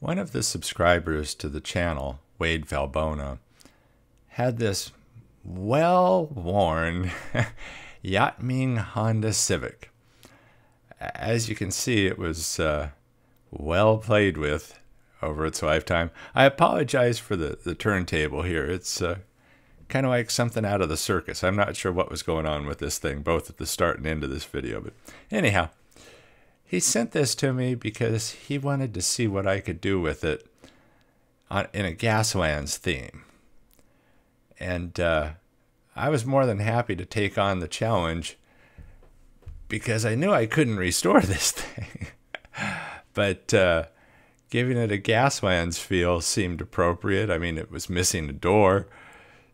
One of the subscribers to the channel, Wade Vallbona, had this well-worn Yatming Honda Civic. As you can see, it was well played with over its lifetime. I apologize for the turntable here. It's kind of like something out of the circus. I'm not sure what was going on with this thing, both at the start and end of this video. But anyhow, he sent this to me because he wanted to see what I could do with it in a Gaslands theme. And I was more than happy to take on the challenge because I knew I couldn't restore this thing. But giving it a Gaslands feel seemed appropriate. I mean, it was missing a door.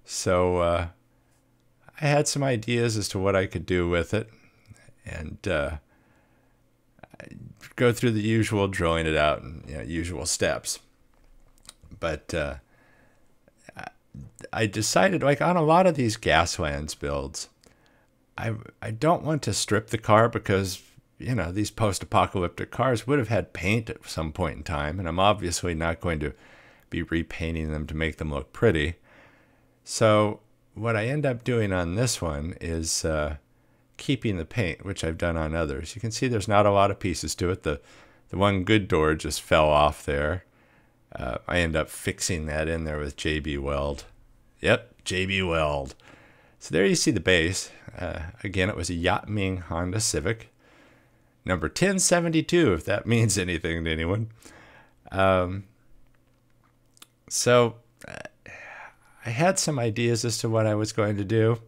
So I had some ideas as to what I could do with it. And go through the usual drilling it out and usual steps. But I decided, like on a lot of these Gaslands builds, I don't want to strip the car because, these post-apocalyptic cars would have had paint at some point in time, and I'm obviously not going to be repainting them to make them look pretty. So what I end up doing on this one is keeping the paint, which I've done on others. You can see there's not a lot of pieces to it. The one good door just fell off there. I end up fixing that in there with JB Weld. Yep, JB Weld. So there you see the base. Again, it was a Yatming Honda Civic. Number 1072, if that means anything to anyone. So I had some ideas as to what I was going to do.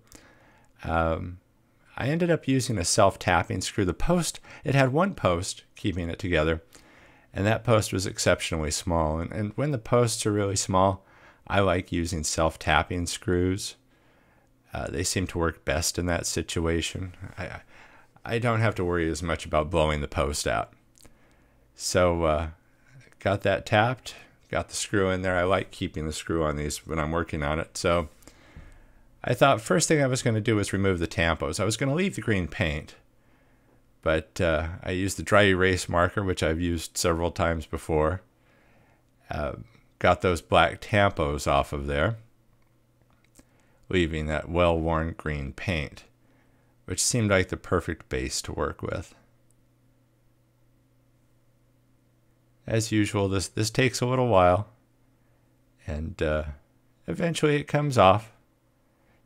I ended up using a self-tapping screw. The post, it had one post keeping it together, and that post was exceptionally small. And when the posts are really small, I like using self-tapping screws. They seem to work best in that situation. I don't have to worry as much about blowing the post out. So got that tapped, got the screw in there. I like keeping the screw on these when I'm working on it. So I thought first thing I was going to do was remove the tampos. I was going to leave the green paint, but I used the dry erase marker, which I've used several times before. Got those black tampos off of there, leaving that well-worn green paint, which seemed like the perfect base to work with. As usual, this takes a little while, and eventually it comes off.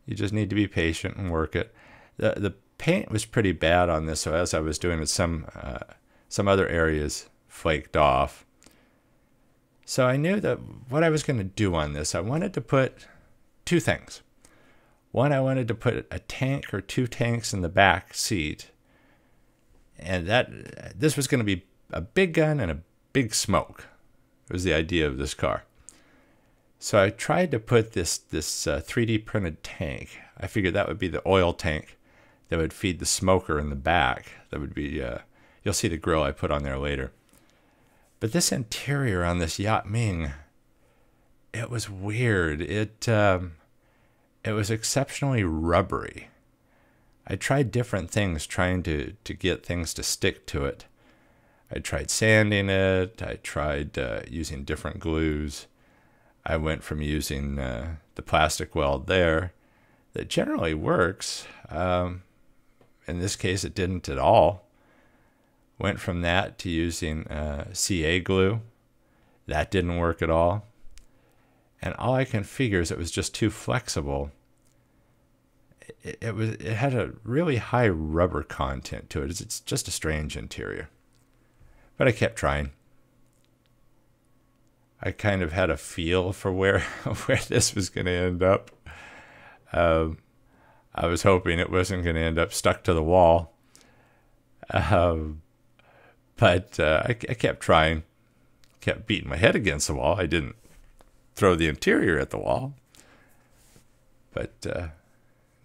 You just need to be patient and work it. The paint was pretty bad on this, so as I was doing it, some other areas flaked off. So I knew that what I was going to do on this, I wanted to put two things. One, I wanted to put a tank or two tanks in the back seat, and this was going to be a big gun and a big smoke. It was the idea of this car. So I tried to put this 3D printed tank. I figured that would be the oil tank that would feed the smoker in the back. That would be, you'll see the grill I put on there later. But this interior on this Yatming, it was weird. It was exceptionally rubbery. I tried different things trying to get things to stick to it. I tried sanding it. I tried using different glues. I went from using the plastic weld there that generally works. In this case, it didn't at all. Went from that to using CA glue. That didn't work at all. And all I can figure is it was just too flexible. It had a really high rubber content to it. It's just a strange interior. But I kept trying. I kind of had a feel for where this was going to end up. I was hoping it wasn't going to end up stuck to the wall. But I kept trying. Kept beating my head against the wall. I didn't throw the interior at the wall. But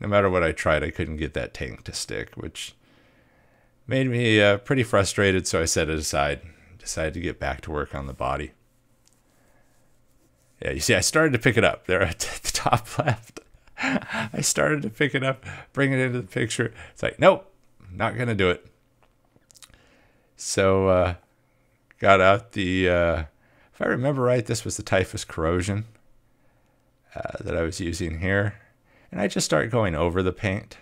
no matter what I tried, I couldn't get that tank to stick, which made me pretty frustrated, so I set it aside. Decided to get back to work on the body. Yeah, you see, I started to pick it up there at the top left. I started to pick it up, bring it into the picture. It's like, nope, not going to do it. So got out the If I remember right, this was the Typhus Corrosion that I was using here. And I just start going over the paint.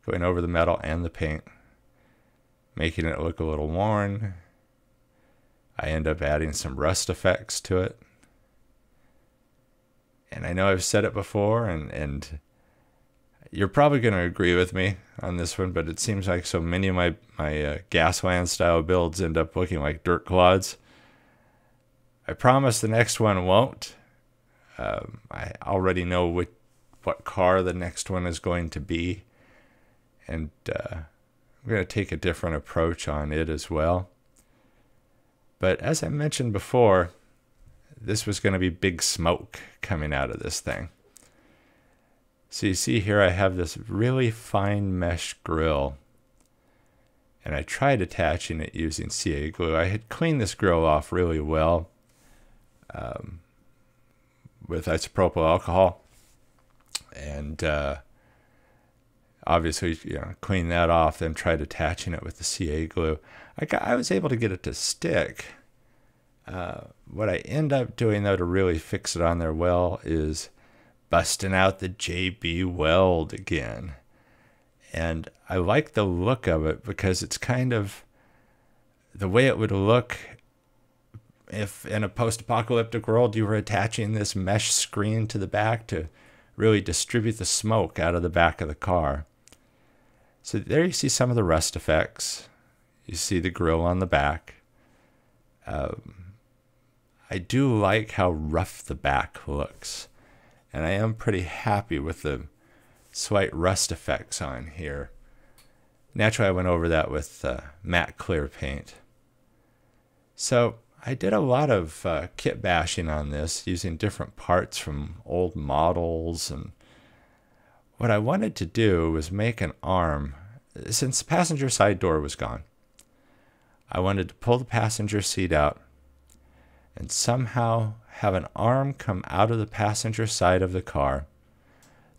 Going over the metal and the paint. Making it look a little worn. I end up adding some rust effects to it. And I know I've said it before, and you're probably going to agree with me on this one, but it seems like so many of my Gaslands style builds end up looking like dirt clods. I promise the next one won't. I already know what car the next one is going to be, and I'm going to take a different approach on it as well. But as I mentioned before, this was going to be big smoke coming out of this thing. So you see here I have this really fine mesh grill, and I tried attaching it using CA glue. I had cleaned this grill off really well with isopropyl alcohol, and obviously, clean that off, then tried attaching it with the CA glue. I was able to get it to stick. What I end up doing, though, to really fix it on there well is busting out the JB weld again. And I like the look of it because it's kind of the way it would look if in a post-apocalyptic world you were attaching this mesh screen to the back to really distribute the smoke out of the back of the car. So there you see some of the rust effects. You see the grill on the back. I do like how rough the back looks. And I am pretty happy with the slight rust effects on here. Naturally, I went over that with matte clear paint. So I did a lot of kit bashing on this using different parts from old models. And what I wanted to do was make an arm. Since the passenger side door was gone, I wanted to pull the passenger seat out and somehow have an arm come out of the passenger side of the car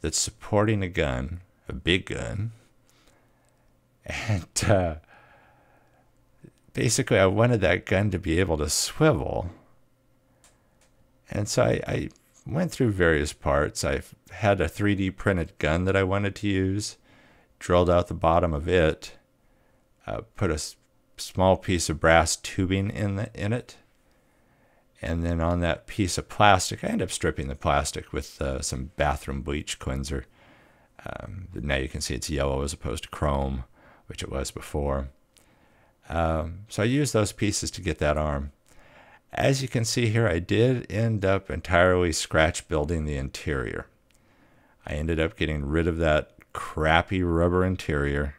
that's supporting a gun, a big gun. And basically I wanted that gun to be able to swivel. And so I went through various parts. I had a 3D printed gun that I wanted to use, drilled out the bottom of it, put a small piece of brass tubing in it. And then on that piece of plastic, I ended up stripping the plastic with some bathroom bleach cleanser. Now you can see it's yellow as opposed to chrome, which it was before. So I used those pieces to get that arm. As you can see here, I did end up entirely scratch building the interior. I ended up getting rid of that crappy rubber interior.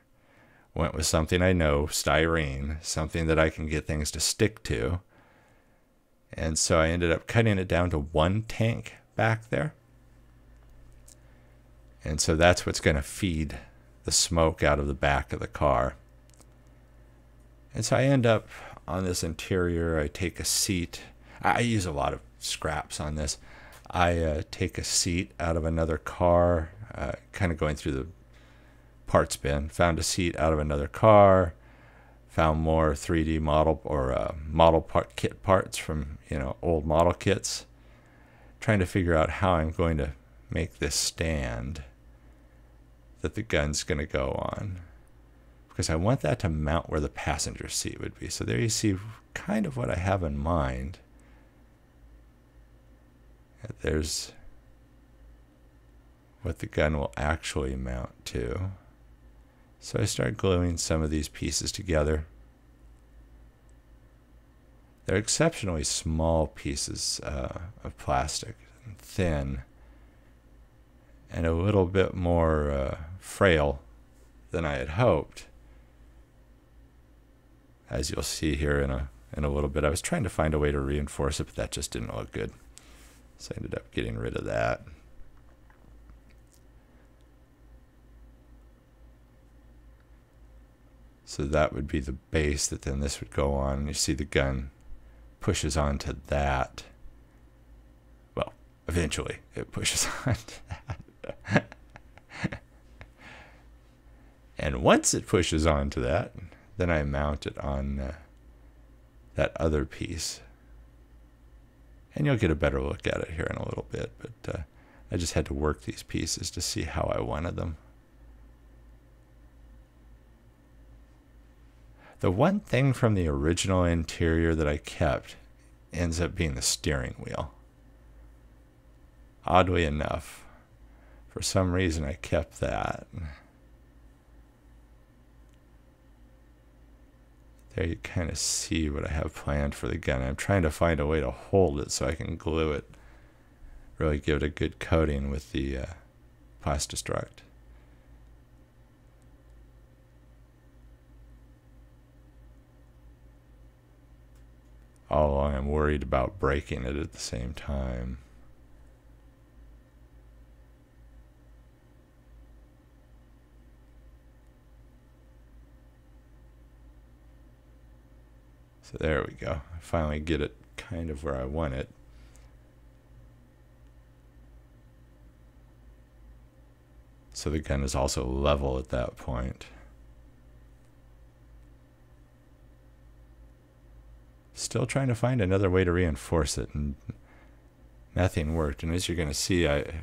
Went with something I know, styrene, something that I can get things to stick to. And so I ended up cutting it down to one tank back there. And so that's what's going to feed the smoke out of the back of the car. And so I end up on this interior, I take a seat. I use a lot of scraps on this. I take a seat out of another car, kind of going through the parts bin, found a seat out of another car, found more 3D model or kit parts from old model kits, trying to figure out how I'm going to make this stand that the gun's going to go on, because I want that to mount where the passenger seat would be. So there you see kind of what I have in mind. There's what the gun will actually mount to. So I start gluing some of these pieces together. They're exceptionally small pieces of plastic, thin, and a little bit more frail than I had hoped. As you'll see here in a little bit, I was trying to find a way to reinforce it, but that just didn't look good. So I ended up getting rid of that. So that would be the base that then this would go on. You see the gun pushes onto that. Well, eventually it pushes onto that. And once it pushes onto that, then I mount it on that other piece. And you'll get a better look at it here in a little bit, but I just had to work these pieces to see how I wanted them. The one thing from the original interior that I kept ends up being the steering wheel. Oddly enough, for some reason I kept that. There you kind of see what I have planned for the gun. I'm trying to find a way to hold it so I can glue it. Really give it a good coating with the Plastistruct. All along I'm worried about breaking it at the same time. So there we go. I finally get it kind of where I want it. So the gun is also level at that point. Still trying to find another way to reinforce it, and nothing worked. And as you're going to see, it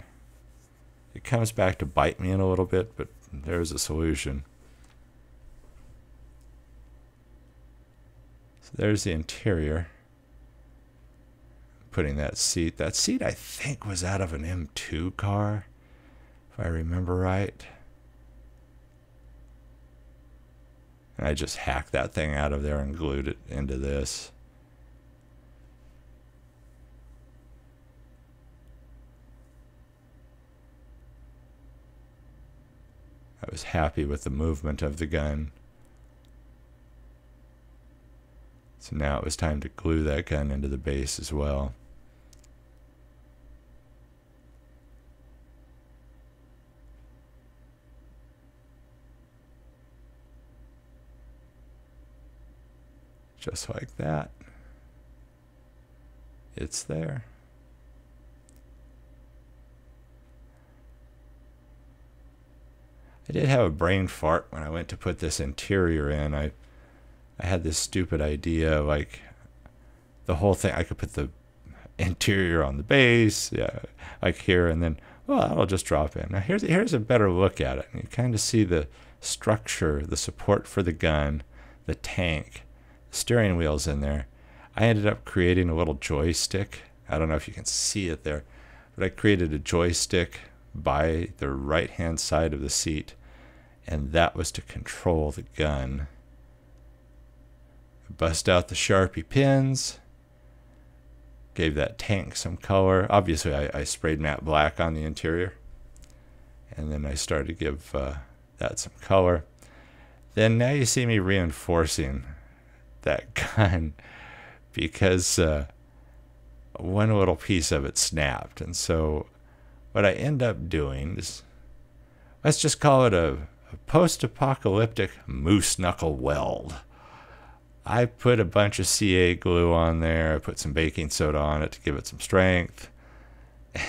comes back to bite me in a little bit, but there's a solution. So there's the interior. Putting that seat. That seat I think was out of an M2 car, if I remember right. And I just hacked that thing out of there and glued it into this. I was happy with the movement of the gun. So now it was time to glue that gun into the base as well. Just like that. It's there. I did have a brain fart when I went to put this interior in. I had this stupid idea, like the whole thing, I could put the interior on the base, yeah, like here, and then, well, I'll just drop in. Now here's a better look at it. You kind of see the structure, the support for the gun, the tank, the steering wheel's in there. I ended up creating a little joystick. I don't know if you can see it there, but I created a joystick by the right-hand side of the seat, and that was to control the gun. Bust out the Sharpie pins, gave that tank some color. Obviously I sprayed matte black on the interior, and then I started to give that some color. Then now you see me reinforcing that gun because one little piece of it snapped. And so what I end up doing is, let's just call it a post-apocalyptic moose knuckle weld. I put a bunch of CA glue on there. I put some baking soda on it to give it some strength.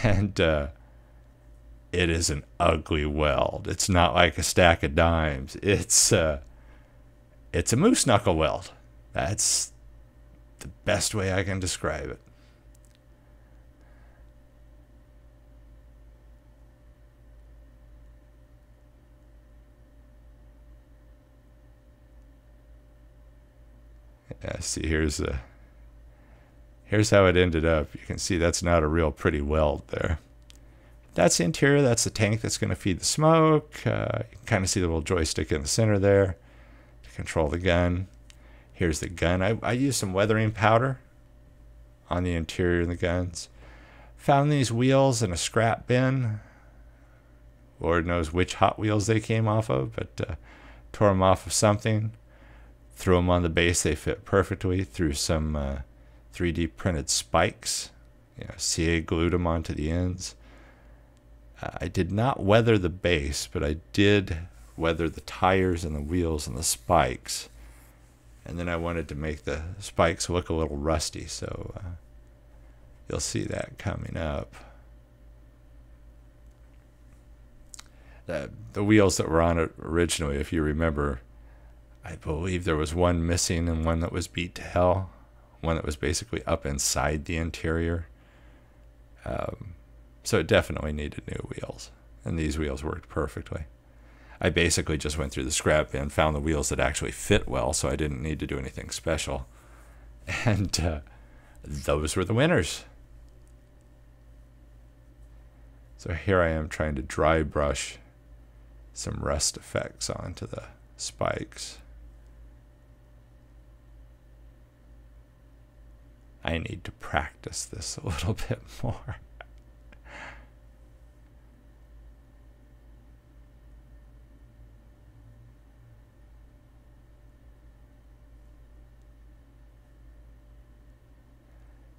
And it is an ugly weld. It's not like a stack of dimes. It's a moose knuckle weld. That's the best way I can describe it. Yeah, see, here's how it ended up. You can see that's not a real pretty weld there. That's the interior. That's the tank that's going to feed the smoke. You can kind of see the little joystick in the center there to control the gun. Here's the gun. I used some weathering powder on the interior of the guns. Found these wheels in a scrap bin. Lord knows which Hot Wheels they came off of, but tore them off of something. Threw them on the base. They fit perfectly. Threw some 3D printed spikes. CA glued them onto the ends. I did not weather the base, but I did weather the tires and the wheels and the spikes. And then I wanted to make the spikes look a little rusty, so you'll see that coming up. The wheels that were on it originally, if you remember, I believe there was one missing and one that was beat to hell. one that was basically up inside the interior. So it definitely needed new wheels, and these wheels worked perfectly. I basically just went through the scrap bin, found the wheels that actually fit well, so I didn't need to do anything special. And those were the winners. So here I am trying to dry brush some rust effects onto the spikes. I need to practice this a little bit more.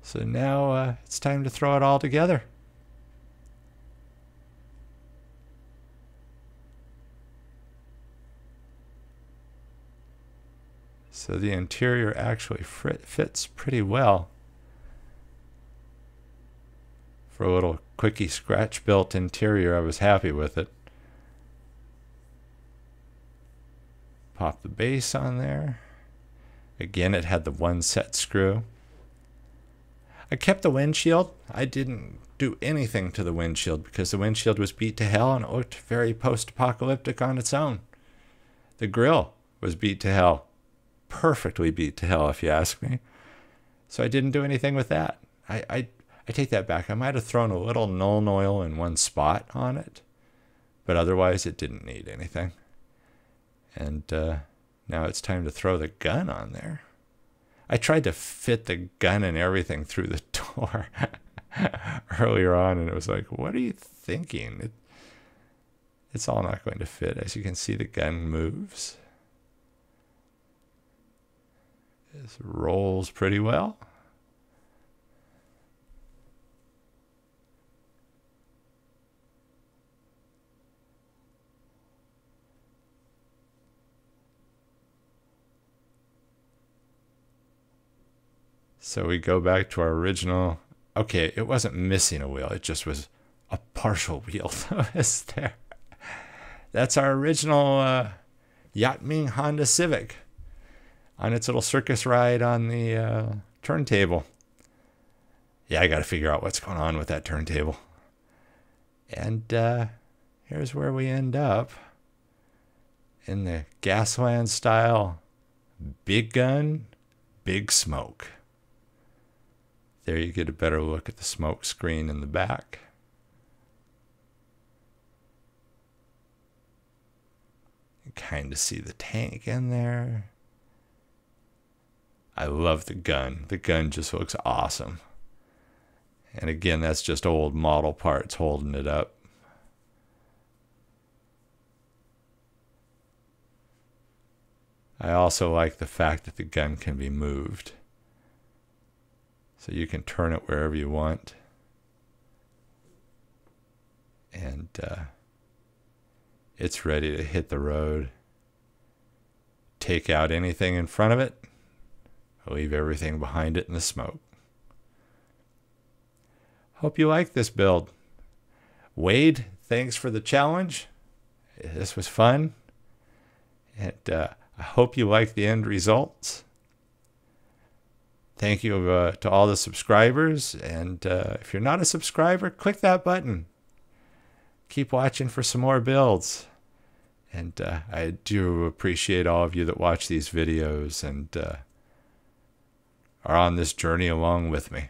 So now it's time to throw it all together. So the interior actually fits pretty well. For a little quickie scratch built interior, I was happy with it. Pop the base on there. Again, it had the one set screw. I kept the windshield. I didn't do anything to the windshield because the windshield was beat to hell and it looked very post-apocalyptic on its own. The grill was beat to hell. Perfectly beat to hell, if you ask me. So I didn't do anything with that. I take that back. I might have thrown a little Nuln Oil in one spot on it, but otherwise it didn't need anything. And now it's time to throw the gun on there. I tried to fit the gun and everything through the door earlier on, and it was like, what are you thinking? It's all not going to fit. As you can see, the gun moves. It rolls pretty well. So we go back to our original. Okay, it wasn't missing a wheel. It just was a partial wheel that was there. That's our original Yatming Honda Civic on its little circus ride on the turntable. Yeah, I got to figure out what's going on with that turntable. And here's where we end up. In the Gaslands style, big gun, big smoke. There you get a better look at the smoke screen in the back. You kind of see the tank in there. I love the gun. The gun just looks awesome. And again, that's just old model parts holding it up. I also like the fact that the gun can be moved. So you can turn it wherever you want. And it's ready to hit the road. Take out anything in front of it. Leave everything behind it in the smoke. Hope you like this build. Wade, thanks for the challenge. This was fun. And I hope you like the end results. Thank you to all the subscribers. And if you're not a subscriber, click that button. Keep watching for some more builds. And I do appreciate all of you that watch these videos and are on this journey along with me.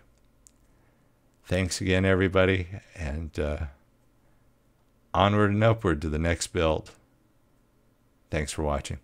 Thanks again, everybody. And onward and upward to the next build. Thanks for watching.